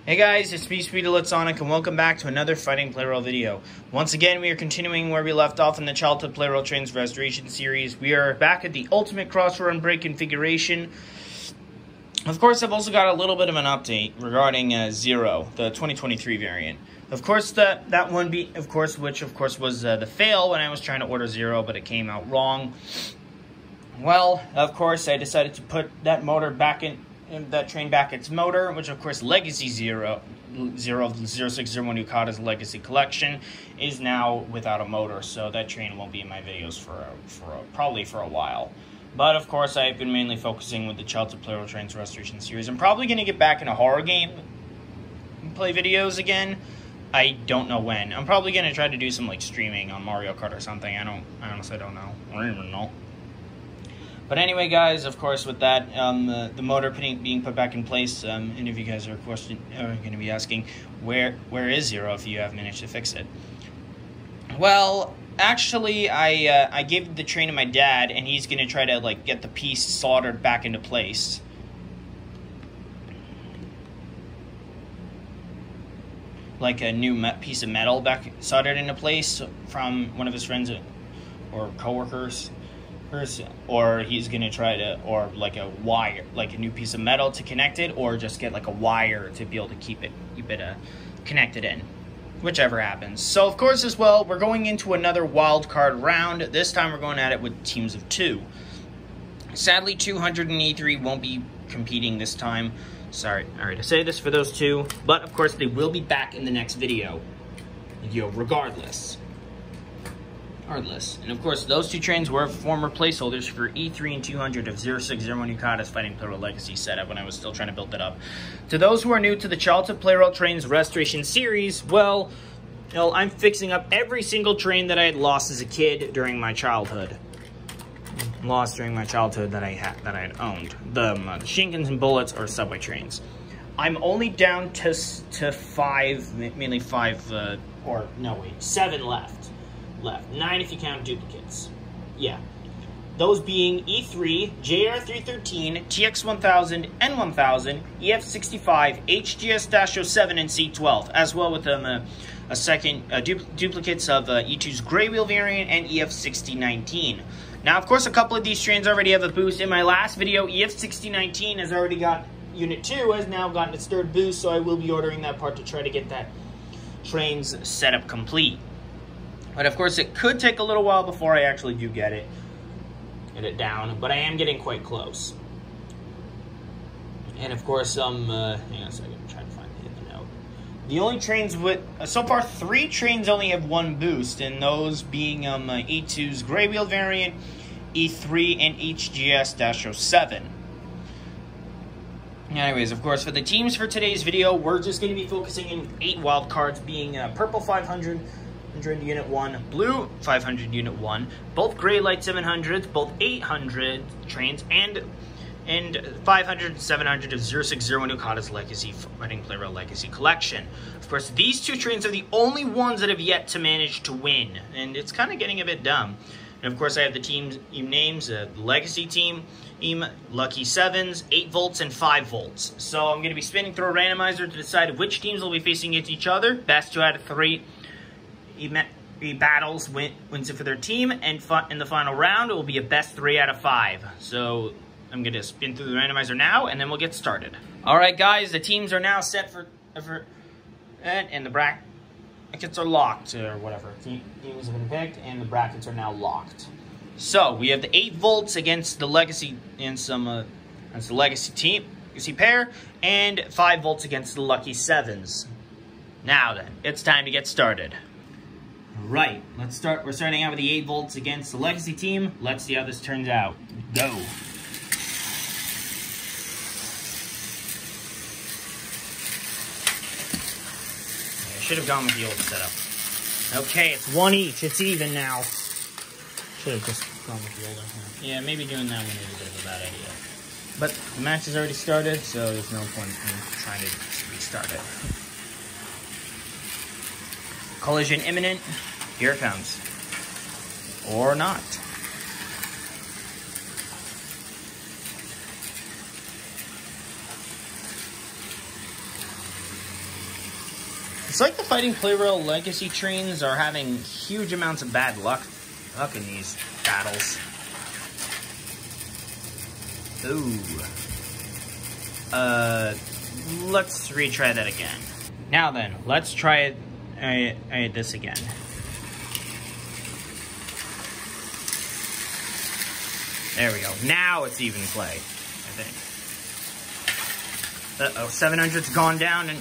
Hey guys, it's me, Sonic, and welcome back to another Fighting Plarail video. Once again, we are continuing where we left off in the Childhood Plarail Trains Restoration series. We are back at the Ultimate Cross-Run Break configuration. Of course, I've also got a little bit of an update regarding Zero, the 2023 variant. Of course, that one which was the fail when I was trying to order Zero, but it came out wrong. Well, of course, I decided to put that motor back in. That train back its motor, which of course Legacy Zero of the 0601 Yukata's Legacy Collection is now without a motor, so that train won't be in my videos probably for a while. But of course, I've been mainly focusing with the Childhood Plarail Trains Restoration series. I'm probably going to get back in a horror game and play videos again. I don't know when. I'm probably going to try to do some like streaming on Mario Kart or something. I honestly don't know. I don't even know. But anyway, guys, of course, with that, the motor being put back in place, any of you guys are going to be asking, where is Zero if you have managed to fix it? Well, actually, I gave the train to my dad, and he's going to try to like get the piece soldered back into place. Like a new piece of metal soldered into place from one of his friends or coworkers. Or he's gonna try to, or like a wire, like a new piece of metal to connect it, or just get like a wire to be able to keep it connected in, whichever happens. So of course, as well, we're going into another wild card round. This time we're going at it with teams of 2. Sadly, 200 and E3 won't be competing this time. Sorry to say this for those two, but of course they will be back in the next video regardless. And of course, those two trains were former placeholders for E3 and 200 of 0601 Yukata's Fighting Plarail Legacy setup when I was still trying to build it up. To those who are new to the Childhood Plarail Trains Restoration series, well, I'm fixing up every single train that I had lost as a kid during my childhood. That I had owned. The Shinkins and Bullets or subway trains. I'm only down to 5, mainly 5, 7 left. 9 if you count duplicates. Yeah. Those being E3, JR313, TX1000, N1000, EF65, HGS-07, and C12, as well with duplicates of E2's Gray Wheel variant and EF6019. Now, of course, a couple of these trains already have a boost. In my last video, EF6019 has already got Unit 2, has now gotten its 3rd boost, so I will be ordering that part to try to get that train's setup complete. But of course, it could take a little while before I actually do get it down, but I am getting quite close. And of course, hang on a second, I'm trying to find the note. The only trains so far 3 trains only have 1 boost, and those being E2's Gray Wheel variant, E3, and HGS-07. Anyways, of course, for the teams for today's video, we're just going to be focusing in 8 wild cards, being Purple 500, Unit 1, Blue 500 Unit 1, both Gray Light 700s, both 800 trains, and 500 and 700 of 0601 Yukata's Legacy Fighting Plarail Legacy Collection. Of course, these 2 trains are the only ones that have yet to manage to win, and it's kind of getting a bit dumb. And of course, I have the team names, the Legacy team, Lucky 7s, 8 volts, and 5 volts. So I'm going to be spinning through a randomizer to decide which teams will be facing against each other. Best 2 out of 3 battles wins it for their team, and in the final round, it will be a best 3 out of 5. So I'm going to spin through the randomizer now, and then we'll get started. All right, guys, the teams are now set and the brackets are locked, or whatever. Teams have been picked, and the brackets are now locked. So we have the 8 volts against the Legacy and the Legacy pair, and 5 volts against the Lucky 7s. Now then, it's time to get started. Right, let's start. We're starting out with the 8 volts against the Legacy team. Let's see how this turns out. Go. I should have gone with the old setup. Okay, it's 1 each. It's even now. Should have just gone with the older one. Yeah, maybe doing that one is a bit of a bad idea. But the match has already started, so there's no point in trying to restart it. Collision imminent. Here it comes. Or not. It's like the Fighting Plarail Legacy trains are having huge amounts of bad luck in these battles. Ooh. Let's retry that again. Now then, let's try this again. There we go. Now it's even play, I think. Uh-oh, 700's gone down, and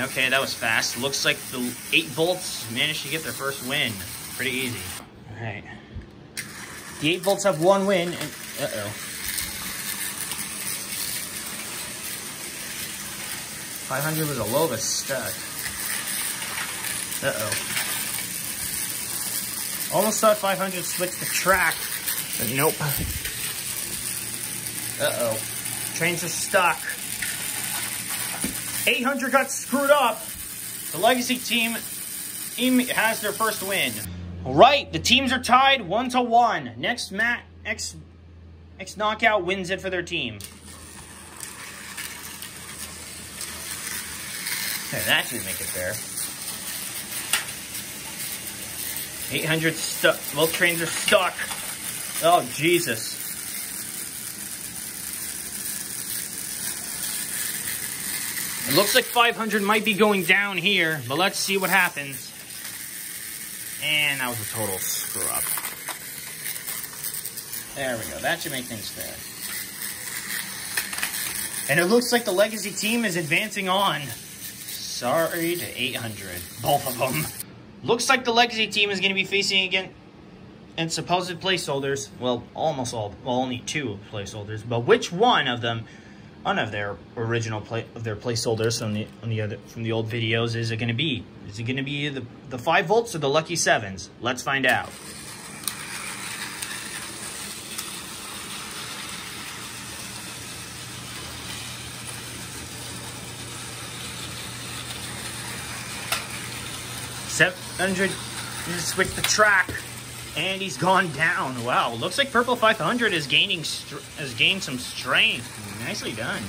okay, that was fast. Looks like the 8 volts managed to get their first win. Pretty easy. All right. The 8 volts have 1 win, and uh-oh. 500 was a low but stuck. Uh-oh. Almost thought 500 switched the track, but nope. Uh-oh. Trains are stuck. 800 got screwed up. The Legacy team has their first win. All right, the teams are tied 1-1. Next knockout wins it for their team. Okay, that should make it fair. 800 stuck. Both trains are stuck. Oh, Jesus. It looks like 500 might be going down here, but let's see what happens. And that was a total screw up. There we go. That should make things fair. And it looks like the Legacy team is advancing on. Sorry to 800. Both of them. Looks like the Legacy team is going to be facing against supposed placeholders. Well, almost all. Well, only 2 placeholders. But which one of them, one of their original placeholders from the old videos, is it going to be? Is it going to be the 5 volts or the Lucky 7s? Let's find out. $700 switch the track, and he's gone down. Wow, looks like Purple 500 is gained some strength. Nicely done.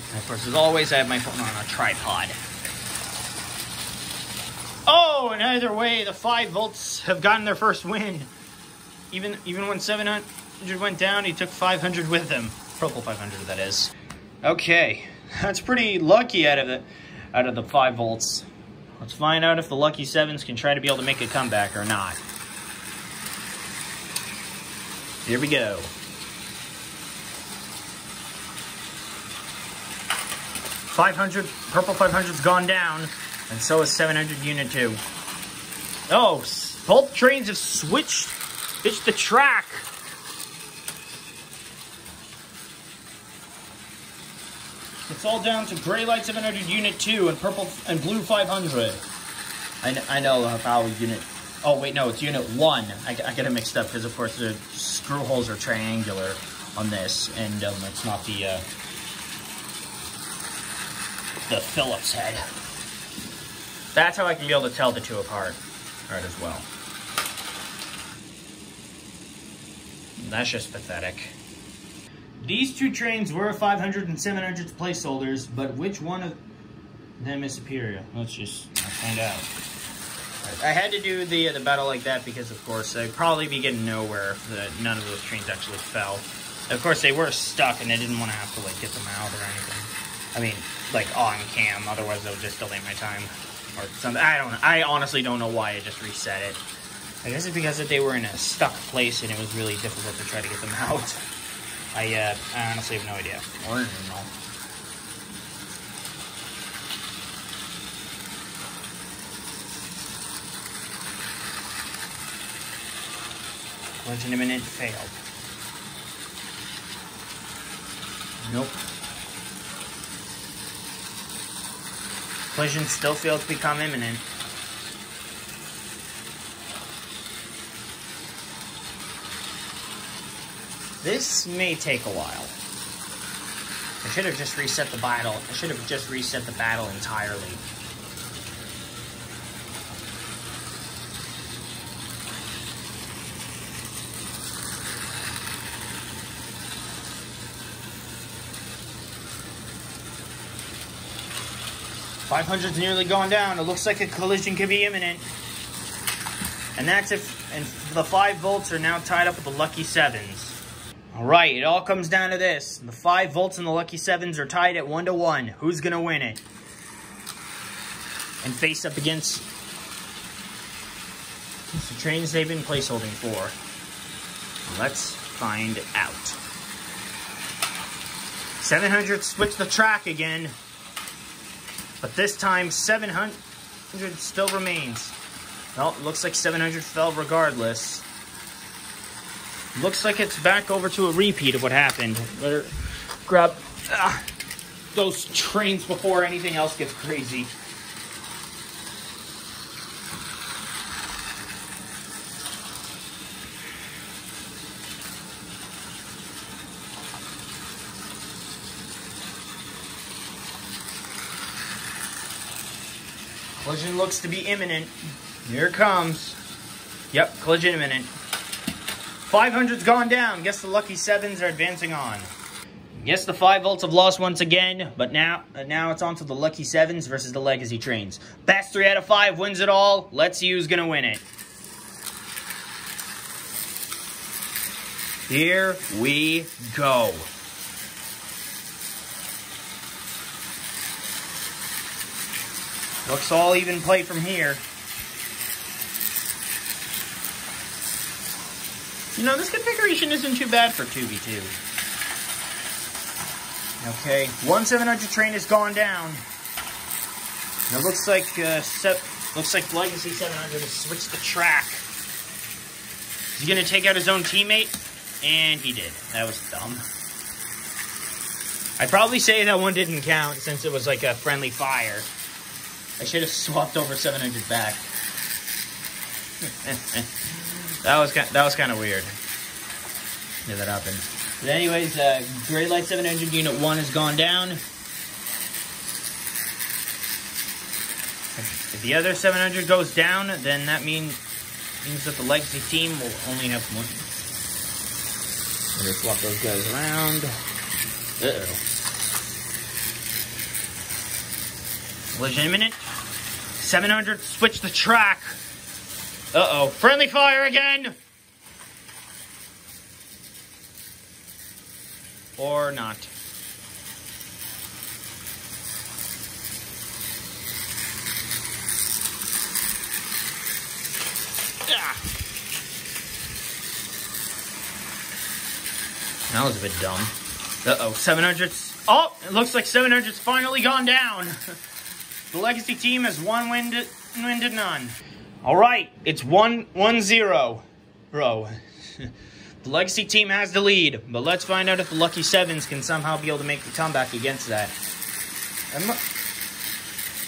And of course, as always, I have my phone on a tripod. Oh, and either way, the 5 volts have gotten their first win. Even when 700 went down, he took 500 with him. Purple 500, that is. Okay, that's pretty lucky out of the 5 volts. Let's find out if the Lucky 7s can try to be able to make a comeback or not. Here we go. 500, Purple 500's gone down, and so is 700 Unit 2. Oh, both trains have switched the track. It's all down to Gray Light 700 Unit 2 and Purple and Blue 500. I know how Unit... Oh, wait, no, it's Unit 1. I get it mixed up because, of course, the screw holes are triangular on this, and it's not the Phillips head. That's how I can be able to tell the 2 apart right as well. That's just pathetic. These 2 trains were 500 and 700 placeholders, but which one of them is superior? Let's find out. I had to do the battle like that because, of course, I'd probably be getting nowhere if none of those trains actually fell. Of course, they were stuck, and I didn't want to have to get them out or anything. I mean, on cam, otherwise that would just delay my time or something. I honestly don't know why I just reset it. I guess it's because they were in a stuck place, and it was really difficult to try to get them out. I honestly have no idea. Or no. Collision imminent failed. Nope. Collision still failed to become imminent. This may take a while. I should have just reset the battle. I should have just reset the battle entirely. 500's nearly gone down. It looks like a collision could be imminent. And that's if the 5 volts are now tied up with the lucky 7s. Alright, it all comes down to this. The 5 volts and the lucky 7s are tied at 1-1. Who's gonna win it? And face up against the trains they've been placeholding for. Let's find out. 700 switched the track again. But this time, 700 still remains. Well, it looks like 700 fell regardless. Looks like it's back over to a repeat of what happened. Better grab those trains before anything else gets crazy. Collision looks to be imminent. Here it comes. Yep, collision imminent. 500's gone down. Guess the lucky 7s are advancing on. Guess the 5 volts have lost once again, but now it's on to the lucky 7s versus the legacy trains. Best 3 out of 5 wins it all. Let's see who's gonna win it. Here we go. Looks all even play from here. You know, this configuration isn't too bad for 2v2. Okay, one 700 train has gone down. And it looks like Legacy 700 has switched the track. He's gonna take out his own teammate, and he did. That was dumb. I'd probably say that one didn't count since it was like a friendly fire. I should have swapped over 700 back. that was kind of weird. Yeah, that happened. But anyways, Gray Light 700 Unit 1 has gone down. If the other 700 goes down, then that means that the Legacy team will only have one. I'm gonna swap those guys around. Uh-oh. Collision imminent. 700 switch the track. Uh-oh. Friendly fire again. Or not. Ah. That was a bit dumb. Uh-oh. 700's... Oh! It looks like 700's finally gone down. The Legacy team has one win to none. Alright, it's 1-0. Bro. The Legacy team has the lead, but let's find out if the Lucky 7s can somehow be able to make the comeback against that.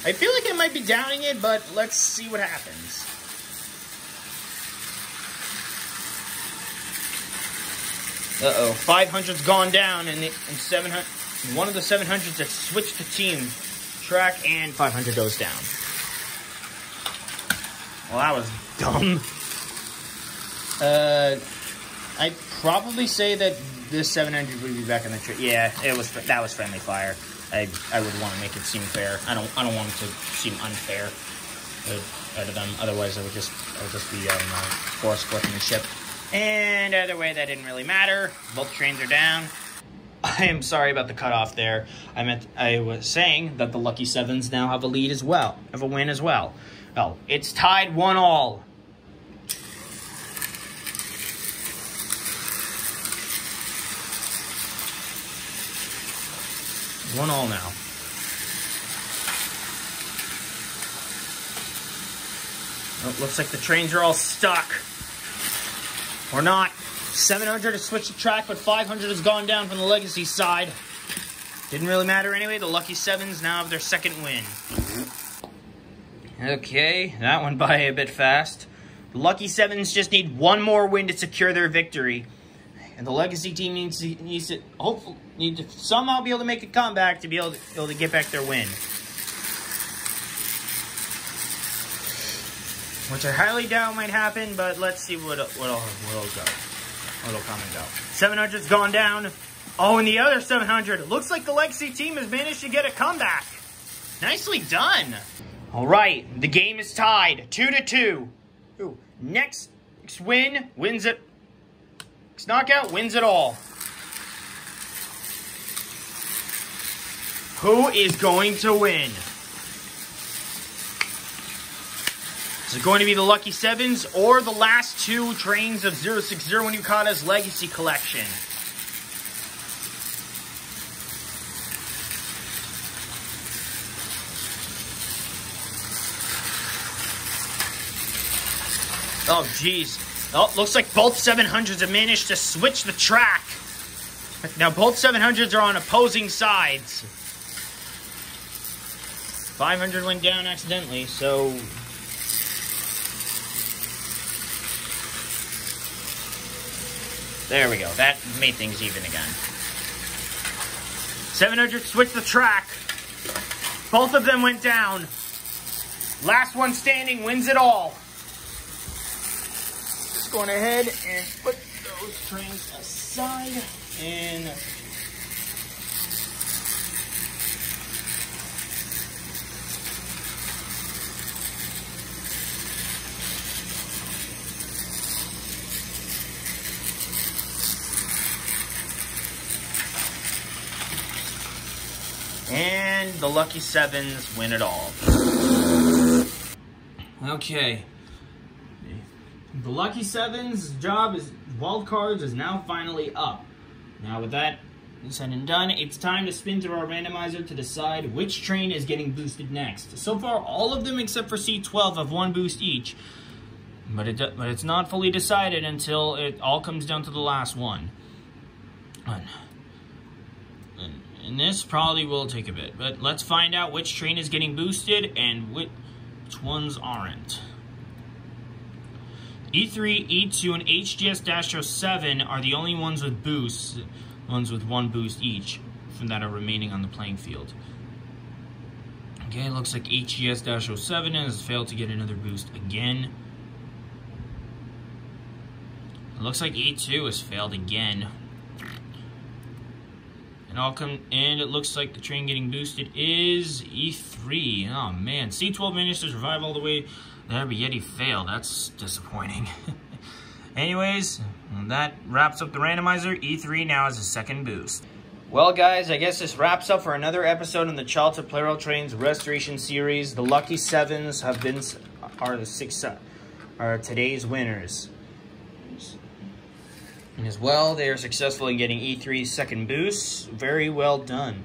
I feel like I might be doubting it, but let's see what happens. Uh-oh, 500's gone down, and 700. One of the 700s that switched the team track, and 500 goes down. Well, that was dumb. I'd probably say that this 700 would be back in the track. Yeah, that was friendly fire. I would want to make it seem fair. I don't want it to seem unfair to them. Otherwise, I would just be forced sportsmanship. And either way, that didn't really matter. Both trains are down. I am sorry about the cutoff there. I was saying that the Lucky 7s now have a lead as well, have a win as well. Well, it's tied 1-1. One all now. Oh, looks like the trains are all stuck. Or not. 700 has switched the track, but 500 has gone down from the Legacy side. Didn't really matter anyway. The Lucky 7s now have their second win. Okay, that went by a bit fast. The Lucky 7s just need one more win to secure their victory. And the Legacy team needs to somehow be able to make a comeback to be able to get back their win. Which I highly doubt might happen, but let's see what'll come and go. 700's gone down. Oh, and the other 700. It looks like the Legacy team has managed to get a comeback. Nicely done. All right, the game is tied 2-2. Next win wins it. Next knockout wins it all. Who is going to win? Is it going to be the Lucky Sevens or the last two trains of 060 Yukata's Legacy Collection? Oh, jeez. Oh, looks like both 700s have managed to switch the track. Now, both 700s are on opposing sides. 500 went down accidentally, so... There we go. That made things even again. 700 switched the track. Both of them went down. Last one standing wins it all. Just going ahead and put those trains aside and... And the Lucky Sevens win it all. Okay. The Lucky Sevens job is wild cards is now finally up. Now with that said and done, it's time to spin through our randomizer to decide which train is getting boosted next. So far, all of them except for C12 have one boost each. But it's not fully decided until it all comes down to the last one. And this probably will take a bit, but let's find out which train is getting boosted and which ones aren't. E3, E2, and HGS-07 are the only ones with boosts, ones with one boost each, from that are remaining on the playing field. Okay, it looks like HGS-07 has failed to get another boost again. It looks like E2 has failed again. And it looks like the train getting boosted is E3. Oh man, C12 managed to survive all the way there, but yet he failed. That's disappointing. Anyways, that wraps up the randomizer. E3 now has a second boost. Well, guys, I guess this wraps up for another episode in the Childhood Plarail Trains Restoration Series. The Lucky Sevens are today's winners. And as well, they are successful in getting E3's second boost. Very well done.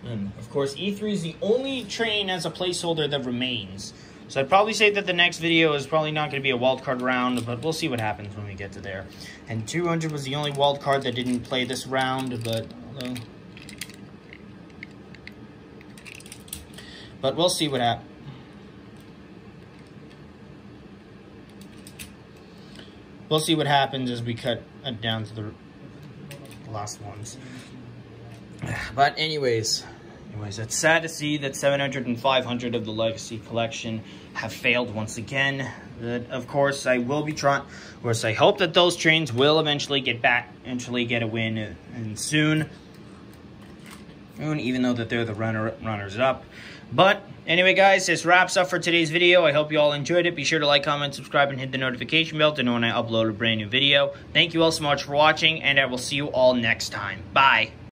And of course, E3 is the only train as a placeholder that remains. So I'd probably say that the next video is probably not going to be a wildcard round, but we'll see what happens when we get to there. And 200 was the only wildcard that didn't play this round, but we'll see what happens. We'll see what happens as we cut down to the last ones. But anyways, it's sad to see that 700 and 500 of the Legacy Collection have failed once again. But of course, I will be trying. Of course, I hope that those trains will eventually get a win and soon. Even though that they're the runners-up. But anyway, guys, this wraps up for today's video. I hope you all enjoyed it. Be sure to like, comment, subscribe, and hit the notification bell to know when I upload a brand new video. Thank you all so much for watching, and I will see you all next time. Bye.